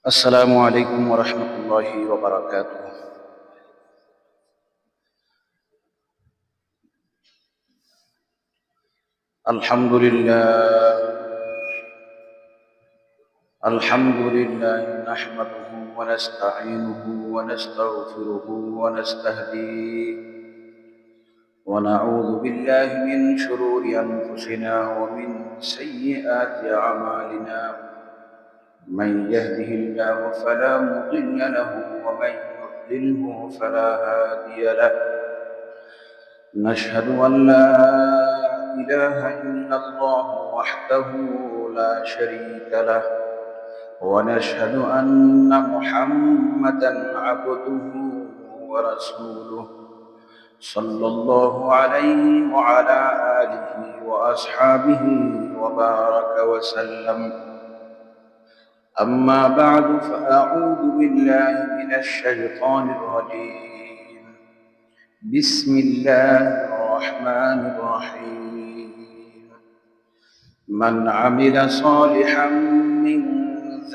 السلام عليكم ورحمة الله وبركاته. الحمد لله. نحمده ونستعينه ونستغفره ونستهديه ونعوذ بالله من شرور أنفسنا ومن سيئات أعمالنا. من يهده الله فلا مضل له ومن يضلله فلا هادي له. نشهد أن لا إله إلا الله وحده لا شريك له، ونشهد أن محمدًا عبده ورسوله، صلى الله عليه وعلى آله وأصحابه وبارك وسلم. أما بعد، فأعوذ بالله من الشيطان الرجيم. بسم الله الرحمن الرحيم. من عمل صالحا من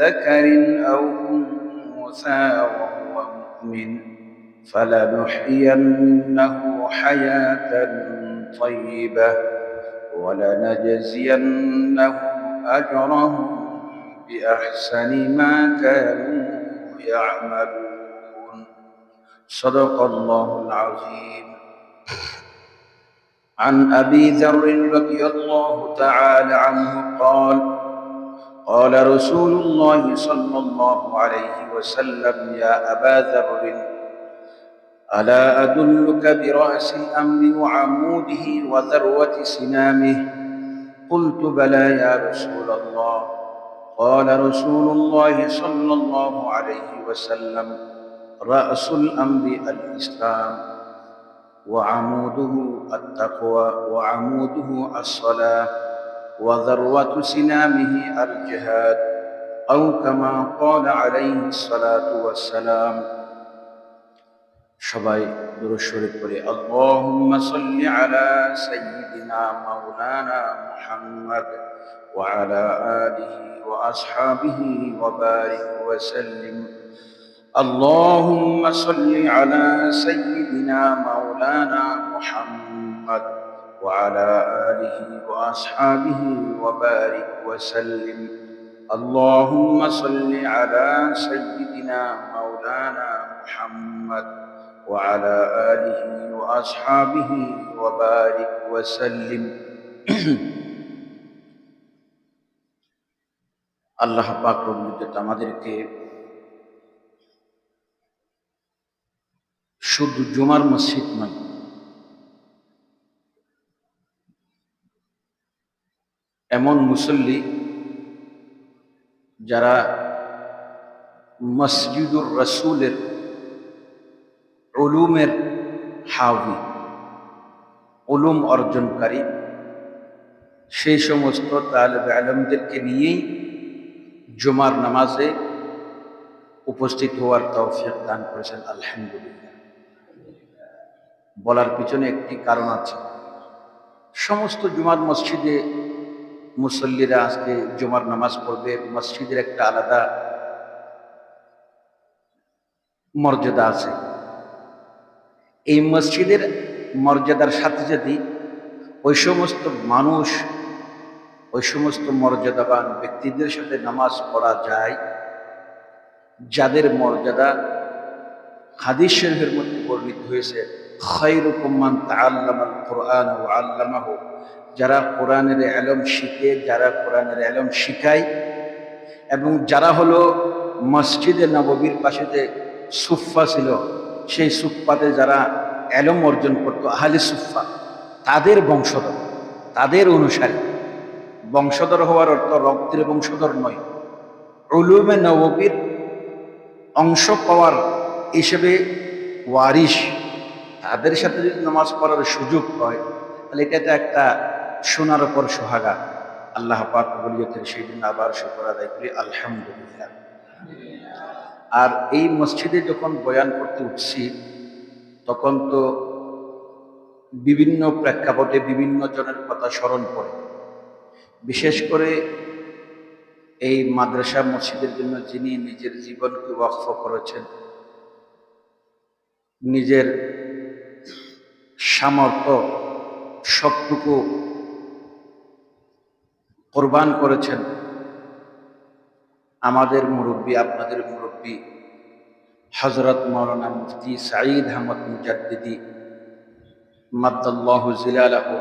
ذكر أو أنثى وهو مؤمن فلنحيينه حياة طيبة ولنجزينهم أجرهم بأحسن ما كانوا يعملون. صدق الله العظيم. عن أبي ذر رضي الله تعالى عنه قال: قال رسول الله صلى الله عليه وسلم: يا أبا ذر، ألا أدلك برأس الأمر وعموده وذروة سنامه؟ قلت: بلى يا رسول الله. قال رسول الله صلى الله عليه وسلم: رأس الأمر الإسلام، وعموده التقوى، وعموده الصلاة، وذروة سنامه الجهاد، أو كما قال عليه الصلاة والسلام. সবাই দুরূদ শরীফ পড়ে আল্লাহুম্মা সাল্লি আলা সাইয়্যিদিনা মাওলানা মুহাম্মদ ওয়া আলা আলিহি ওয়া আসহাবিহি ওয়া বারিক ওয়া সাল্লিম। اللهم صل على سيدنا مولانا محمد وعلى آله وأصحابه وبارك وسلم. اللهم صل على سيدنا مولانا محمد وعلى آله وأصحابه وبارك وسلم. আল্লাহ পাক রব্বুল ইজ্জত আমাদেরকে শুধু জুমার মসজিদ নয়, এমন মুসল্লি যারা মসজিদুর রাসূলের উলুমের হাওয়ি, উলুম অর্জনকারী, সেই সমস্ত তালেবে ইলমদেরকে নিয়েই জুমার নামাজে উপস্থিত হওয়ার তৌফিক দান করেছেন। আলহামদুলিল্লাহ। বলার পিছনে একটি কারণ আছে। সমস্ত জুমার মসজিদে মুসল্লিরা আজকে জুমার নামাজ পড়বে, মসজিদের একটা আলাদা মর্যাদা আছে। এই মসজিদের মর্যাদার সাথে যদি ওই সমস্ত মানুষ, ওই সমস্ত মর্যাদাবান ব্যক্তিদের সাথে নামাজ পড়া যায় যাদের মর্যাদা হাদিস শরীফের মধ্যে বর্ণিত হয়েছে, খায়রুকুম মান তাআল্লামাল কুরআন ওয়া আল্লামাহু, যারা কোরআনের ইলম শিখে, যারা কোরআনের ইলম শিখায়, এবং যারা হলো মসজিদে নববীর পাশে যে সুফফা ছিল, সেই সুফফাতে যারা ইলম অর্জন করতো, আহলে সুফফা, তাদের বংশধর, তাদের অনুসারী। বংশধর হওয়ার অর্থ রক্তের বংশধর নয়, উলুমে নববীর অংশ পাওয়ার হিসেবে ওয়ারিশ, তাদের সাথে যদি নামাজ পড়ার সুযোগ হয় তাহলে এটা একটা সোনার উপর সোহাগা। আল্লাহ পাক বলিয়তের সেই দিন আবার শুকর আদায় করি, আলহামদুলিল্লাহ। আর এই মসজিদে যখন বয়ান করতে উঠছি তখন তো বিভিন্ন প্রেক্ষাপটে বিভিন্ন জনের কথা স্মরণ পড়ে। বিশেষ করে এই মাদ্রাসা মসজিদের জন্য যিনি নিজের জীবনকে ওয়াকফ করেছেন, নিজের সামর্থ্য সবটুকু কোরবান করেছেন, আমাদের মুরব্বী, আপনাদের মুরব্বী হযরত মাওলানা মুফতি সাঈদ আহমদ মুজাদ্দিদি মাদ্দাল্লাহু জিলালাহু,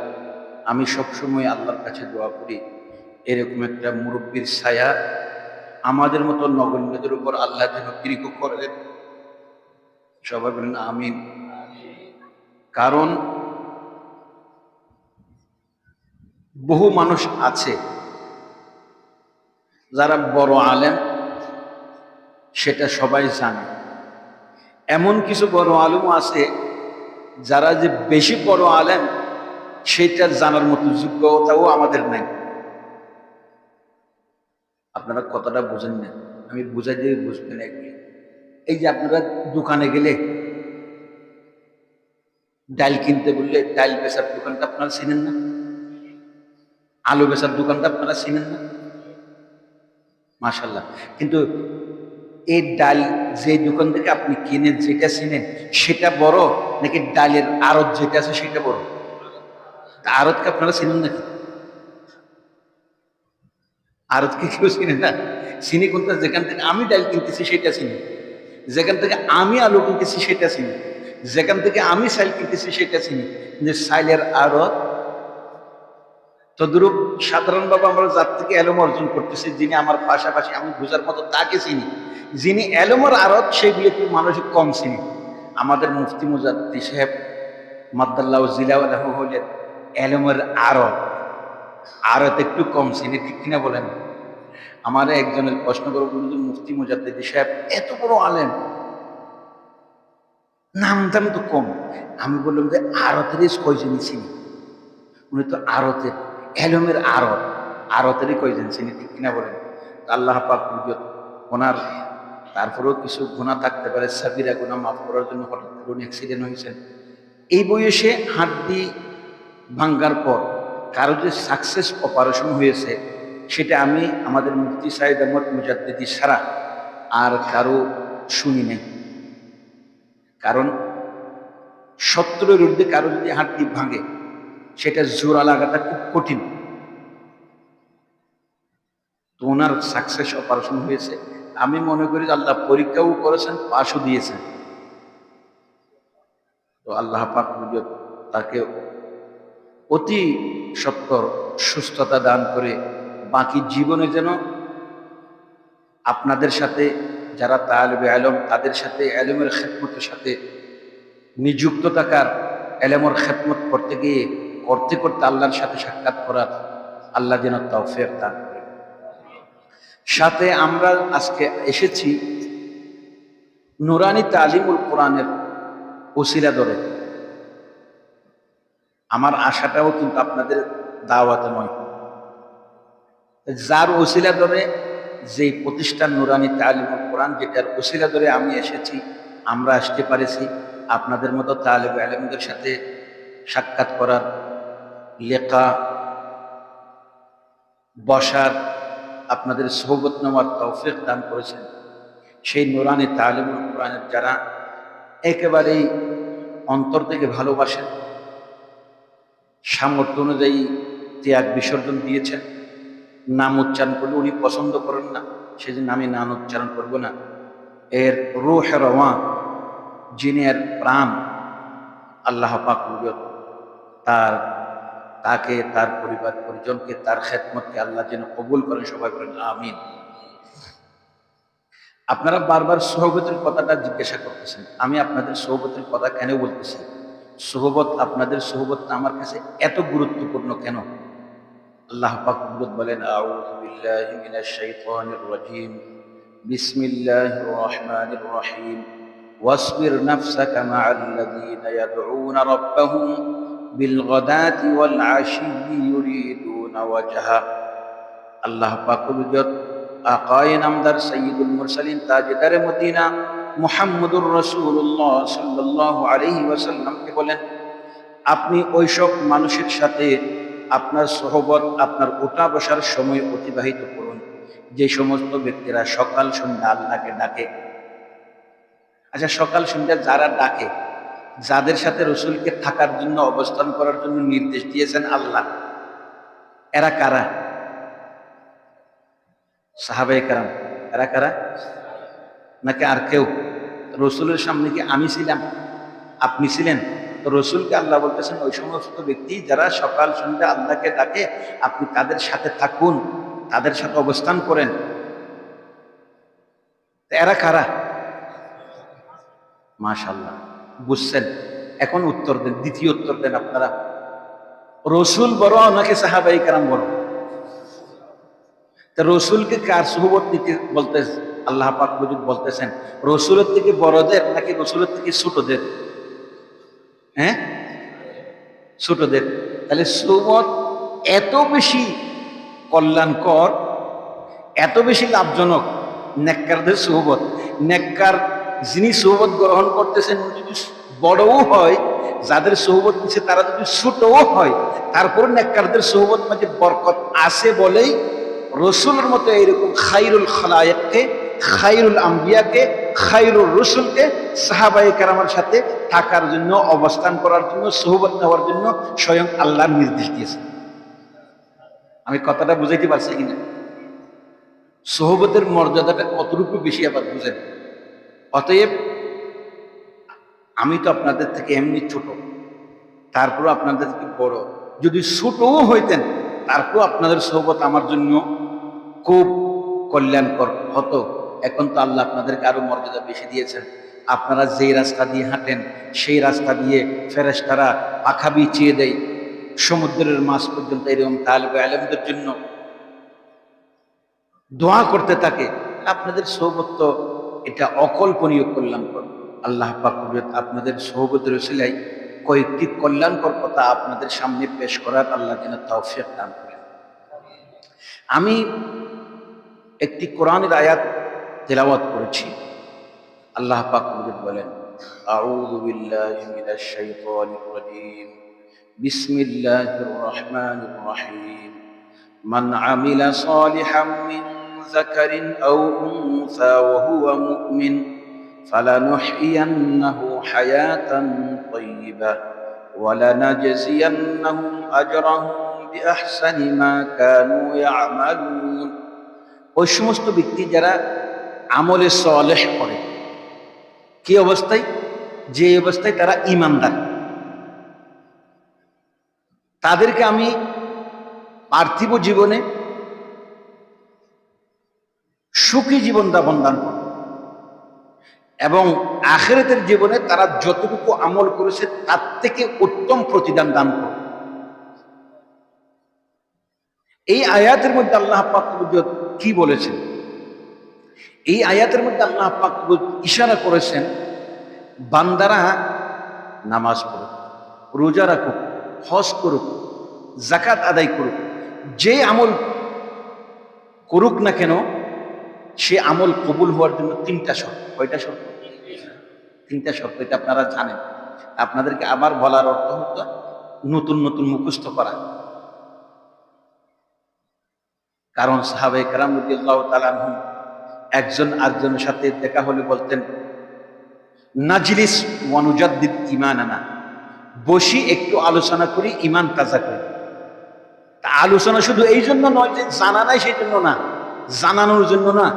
আমি সবসময় আল্লাহর কাছে দোয়া করি এরকম একটা মুরব্বীর ছায়া আমাদের মতো নগণ্যদের উপর আল্লাহ যেন দীর্ঘ করে দেন। সবাই বলেন আমিন। কারণ বহু মানুষ আছে যারা বড় আলেম, সেটা সবাই জানে। এমন কিছু বড় আলেমও আছে যারা যে বেশি বড় আলেম সেটা জানার মতো যোগ্যতাও আমাদের নাই। আপনারা কথাটা বুঝেন না, আমি বুঝাই দিয়ে বুঝবেন এগুলি। এই যে আপনারা দোকানে গেলে ডাল কিনতে বললে, ডাল বেচার দোকানটা আপনারা চিনেন না? আলু বেচার দোকানটা আপনারা চিনেন না? মাশাল্লাহ। কিন্তু এই ডাল যে দোকান থেকে আপনি কিনেন, যেটা চিনেন সেটা বড়, নাকি ডালের আড়ত যেটা আছে সেটা বড়? আড়তকে আপনারা চিনেন নাকি? আড়তকে কেউ চিনে না। চিনি কোনটা? যেখান থেকে আমি ডাল কিনতেছি সেটা চিনি, যেখান থেকে আমি আলু কিনতেছি সেটা চিনি, যেখান থেকে আমি সাইল কিনতেছি সেটা চিনি। যে সাইলের আড়ত তদ্রূপ সাধারণভাবে আমরা যার থেকে এলম অর্জন করতেছি, যিনি আমার পাশাপাশি আমি বোঝার মতো তাকে চিনি, যিনি এলমের আড়ত সেগুলি একটু মানসিক কম চিনি। আমাদের মুফতি মুজাদ্দি সাহেব মাদ্দাল্লাহু জিলালাহু হলেন এলমের আড়ত, আড়ত একটু কম চিনি, ঠিক কিনা বলেন? আমার একজনের প্রশ্ন করে বলল, মুফতি মুজাদ্দিদি সাহেব এত বড় আলেম, নাম দাম তো কম। আমি বললাম যে আড়তের কয়জনই চিনি? উনি তো আড়তের, এলমের আড়ত, আড়তেরই কয়জন চিনি, ঠিক কিনা বলেন? আল্লাহ পাক ওনার তারপরেও কিছু গুনাহ থাকতে পারে, সাবিরা গুনাহ মাফ করার জন্য হঠাৎ করে অ্যাক্সিডেন্ট হয়েছেন। এই বয়সে হাড্ডি ভাঙ্গার পর কারো যে সাকসেস অপারেশন হয়েছে, সেটা আমি আমাদের মুফতি সাঈদ আহমদ মুজাদ্দিদি ছাড়া আর কারো শুনি নাই। কারণ 70-এর ঊর্ধ্বে কারো যদি হাড্ডি ভাঙে, সেটা জোড়া লাগাটা খুব কঠিন। তো ওনার সাকসেস অপারেশন হয়েছে। আমি মনে করি আল্লাহ পরীক্ষাও করেছেন, পাশও দিয়েছেন। তো আল্লাহ পাক তাকে অতি সত্বর সুস্থতা দান করে বাকি জীবনে যেন আপনাদের সাথে যারা তালিবে ইলম, তাদের সাথে ইলমের খেদমতের সাথে নিযুক্ত থাকার, ইলমের খেদমত করতে গিয়ে করতে করতে আল্লাহর সাথে সাক্ষাৎ করার আল্লাহ যেন তৌফিক দান করে। সাথে আমরা আজকে এসেছি নুরানি তালিমুল কোরআনের ওসিলা ধরে। আমার আশাটাও কিন্তু আপনাদের দাওয়াতে নয়, যার ওসিলা ধরে, যে প্রতিষ্ঠান নুরানি তালিমুল কোরআন, যেটার ওসিলা ধরে আমি এসেছি, আমরা আসতে পারেছি আপনাদের মতো তালিব ইলমদের সাথে সাক্ষাৎ করার, লেখা, বসার, আপনাদের সোহবত নেওয়ার তৌফিক দান করেছেন। সেই নুরানি তালিমুল কোরআনের যারা একেবারেই অন্তর থেকে ভালোবাসেন, সামর্থ্য অনুযায়ী ত্যাগ বিসর্জন দিয়েছেন। নাম উচ্চারণ করলে উনি পছন্দ করেন না, সেজন্য আমি নাম উচ্চারণ করব না। এর রূহে রওয়া, যিনি এর প্রাণ, আল্লাহ পাক তাকে, তার পরিবার পরিজনকে, তার খেদমতকে আল্লাহ যেন কবুল করেন। সবাই বলেন আমিন। আপনারা বারবার সোহবতের কথাটা জিজ্ঞাসা করতেছেন। আমি আপনাদের সোহবতের কথা কেন বলতেছি? সোহবত, আপনাদের সোহবতটা আমার কাছে এত গুরুত্বপূর্ণ কেন? আল্লাহ পাক বলেন, আউযু বিল্লাহি মিনাশ শাইতানির রাজীম, বিসমিল্লাহির রহমানির রহিম, ওয়াসবির নাফসাকা মা'আল্লাযীনা ইয়াদউনা রাব্বাহুম বিল গাদাতি ওয়াল আশিয়্যি ইউরিদুনা ওয়াজহা। আল্লাহ পাক আকায়ে নামদার সাইয়্যিদুল মুরসালিন তাজদারে মদিনা মুহাম্মদুর রাসূলুল্লাহ সাল্লাল্লাহু আলাইহি ওয়াসাল্লামকে বলেন, আপনি ওইসব মানুষের সাথে আপনার সোহবত, আপনার ওঠা বসার সময় অতিবাহিত করুন যে সমস্ত ব্যক্তিরা সকাল সন্ধ্যা আল্লাহকে ডাকে। আচ্ছা, সকাল সন্ধ্যা যারা ডাকে, যাদের সাথে রসুলকে থাকার জন্য, অবস্থান করার জন্য নির্দেশ দিয়েছেন আল্লাহ, এরা কারা? সাহাবায়ে কেরাম। এরা কারা? নাকি আর কেউ? রসুলের সামনে কি আমি ছিলাম, আপনি ছিলেন? তো রসুলকে আল্লাহ বলতেছেন ওই সমস্ত ব্যক্তি যারা সকাল সন্ধ্যা আল্লাহকে ডাকে, আপনি তাদের সাথে থাকুন, তাদের সাথে অবস্থান করেন। এরা কারা? মাশাআল্লাহ, বুঝছেন? এখন উত্তর দেন, দ্বিতীয় উত্তর দেন আপনারা। রসুল বড় নাকি সাহাবায়ে কেরাম বড়? তা রসুলকে কার সুহবত নিতে বলতে আল্লাহ পাক বলতেছেন? রসুলের থেকে বড়দের নাকি রসুলের থেকে ছোটদের? হ্যাঁ, ছোটদের। তাহলে সুহবত এত বেশি কল্যাণকর, এত বেশি লাভজনক নেককারদের সুহবত। নেককার যিনি সুহবত গ্রহণ করতেছেন যদি বড়ও হয়, যাদের সুহবত নিচ্ছে তারা যদি ছোটও হয়, তারপর নেককারদের সুহবত মাঝে বরকত আছে বলেই রসুলের মতো এইরকম খাইরুল খালায়েককে, খাইরুল আম্বিয়াকে, খাইরুল রসুলকে সাহাবায়ে কেরামের সাথে থাকার জন্য, অবস্থান করার জন্য, সুহবত নেওয়ার জন্য স্বয়ং আল্লাহর নির্দেশ দিয়েছে। আমি কথাটা বুঝাইতে পারছি কিনা? সোহবতের মর্যাদাটা কতটুকু বেশি আবার বুঝেন। অতএব আমি তো আপনাদের থেকে এমনি ছোট, তারপর আপনাদের থেকে বড়। যদি ছোটও হইতেন তারপর আপনাদের সোহবত আমার জন্য খুব কল্যাণকর হতো। এখন তো আল্লাহ আপনাদেরকে আরো মর্যাদা বেশি দিয়েছেন। আপনারা যেই রাস্তা দিয়ে হাঁটেন সেই রাস্তা দিয়ে ফেরেশতারা পাখা বিছিয়ে দেয় সমুদ্রের মাছ পর্যন্ত, এরকম তালিবে আলেমদের জন্য দোয়া করতে থাকে। আপনাদের সোহবত তো এটা অকল্পনীয় কল্যাণকর। আল্লাহ পাক আপনাদের সোহবতের উসিলায় কয়েকটি কল্যাণকর কথা আপনাদের সামনে পেশ করার আল্লাহ যেন তৌফিক দান করেন। আমি একটি কোরআনের আয়াত তেলাওয়াত করেছি। আল্লাহ পাক বলেন, আউযু বিল্লাহি মিনাশ শাইতানির রাজীম, বিসমিল্লাহির রহমানির রহিম, মান আমিলা সালিহাম মিন যাকারিন আও উনসা ওয়া হুয়া মুমিন ফালানুহইয়ান্নাহু হায়াতান তাইয়্যিবাহ ওয়া লানাজজিয়ান্নাহুম আজরাহুম বিআহসানি মা কানু ইয়ামালুন। ওই সমস্ত ব্যক্তি যারা আমলে সালেহ করে, কি অবস্থায়? যে অবস্থায় তারা ঈমানদার, তাদেরকে আমি পার্থিব জীবনে সুখী জীবন যাপন দান করব এবং আখিরাতের জীবনে তারা যতটুকু আমল করেছে তার থেকে উত্তম প্রতিদান দান করব। এই আয়াতের মধ্যে আল্লাহ পাক কি বলেছেন? এই আয়াতের মধ্যে আল্লাহ পাক ইশারা করেছেন বান্দারা নামাজ পড়ুক, রোজা রাখুক, হজ করুক, যাকাত আদায় করুক, যে আমল করুক না কেন সে আমল কবুল হওয়ার জন্য তিনটা শর্ত। কয়টা শর্ত? তিনটা শর্ত। এটা আপনারা জানেন, আপনাদেরকে আবার বলার অর্থ হতো নতুন নতুন মুখস্থ করা। কারণ সাহাবায়ে কেরাম রাদিয়াল্লাহু তাআলা আনহুম একজন আরেকজনের সাথে দেখা হলে বলতেন, নাজলিস ওয়া নুজাদ্দিদ ঈমানানা, বসি একটু আলোচনা করি, ঈমান তাজা করি। তা আলোচনা শুধু এই জন্য নয় যে জানা নাই সেই জন্য না, জানানোর জন্য না,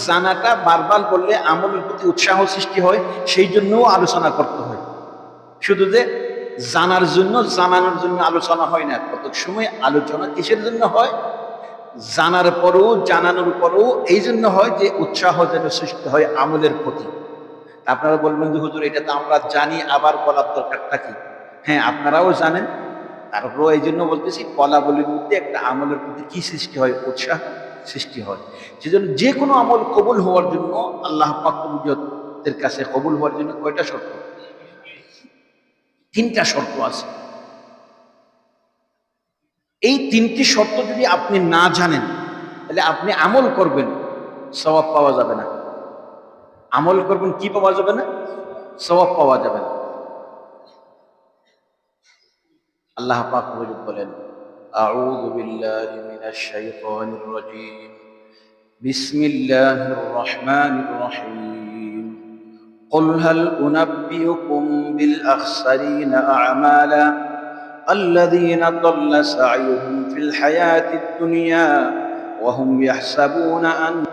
জানাটা বারবার বললে আমলের প্রতি উৎসাহ সৃষ্টি হয়, সেই জন্যও আলোচনা করতে হয়। শুধু যে জানার জন্য, জানানোর জন্য আলোচনা হয় না। কত সময় আলোচনা কিসের জন্য হয়? জানার পরেও, জানানোর পরেও এই জন্য হয় যে উৎসাহ যেন সৃষ্টি হয় আমলের প্রতি। আপনারা বলবেন যে হুজুর এটা তো আমরা জানি, আবার বলার দরকারটা কি? হ্যাঁ, আপনারাও জানেন, তারপরেও এই জন্য বলতেছি বলা বলির মধ্যে একটা আমলের প্রতি কি সৃষ্টি হয়? উৎসাহ সৃষ্টি হয়। সেজন্য যে কোনো আমল কবুল হওয়ার জন্য আল্লাহ পাক রব্বুল কাছে কবুল হওয়ার জন্য কয়টা শর্ত? তিনটা শর্ত আছে। এই তিনটি শর্ত যদি আপনি না জানেন তাহলে আপনি আমল করবেন, সওয়াব পাওয়া যাবে না। আমল করবেন, কি পাওয়া যাবে না? সওয়াব পাওয়া যাবে না। আল্লাহ পাক বলেন, আউযু বিল্লাহি মিনাশ শাইতানির রাজীম, بسم الله الرحمن الرحيم قل هل أنبئكم بالأخسرين أعمالا الذين ضل سعيهم في الحياة الدنيا وهم يحسبون أن